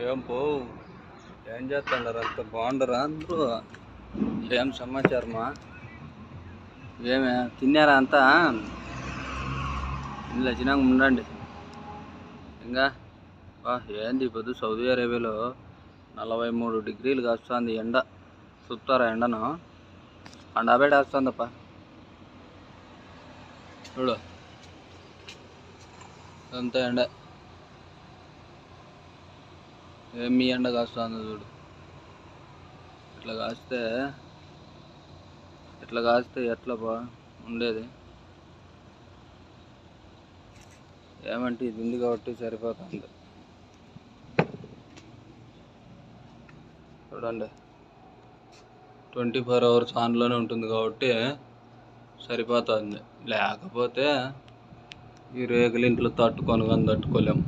ఏం పో ఏం చేస్తున్నారు? అంత బాగుండరా అందరూ? ఏం సమాచారమా? ఏమే తిన్నారా అంతా? ఇల్లు వచ్చినాక ఉండండి ఇంకా. ఏంది పొద్దు సౌదీ అరేబియాలో 43 డిగ్రీలు కాస్తుంది ఎండ. చూస్తారా ఎండను? పండాబేట వస్తుందప్ప చూడు, అంత ఎండ. ఏమి ఎండ కాస్తుందో చూడు. ఇట్లా కాస్తే ఎట్లా బా ఉండేది? ఏమంటే ఇది ఉంది కాబట్టి సరిపోతుంది. చూడండి, 24 అవర్స్ ఆన్లోనే ఉంటుంది కాబట్టి సరిపోతుంది. లేకపోతే ఈ రేగులింట్లో తట్టుకోలేము.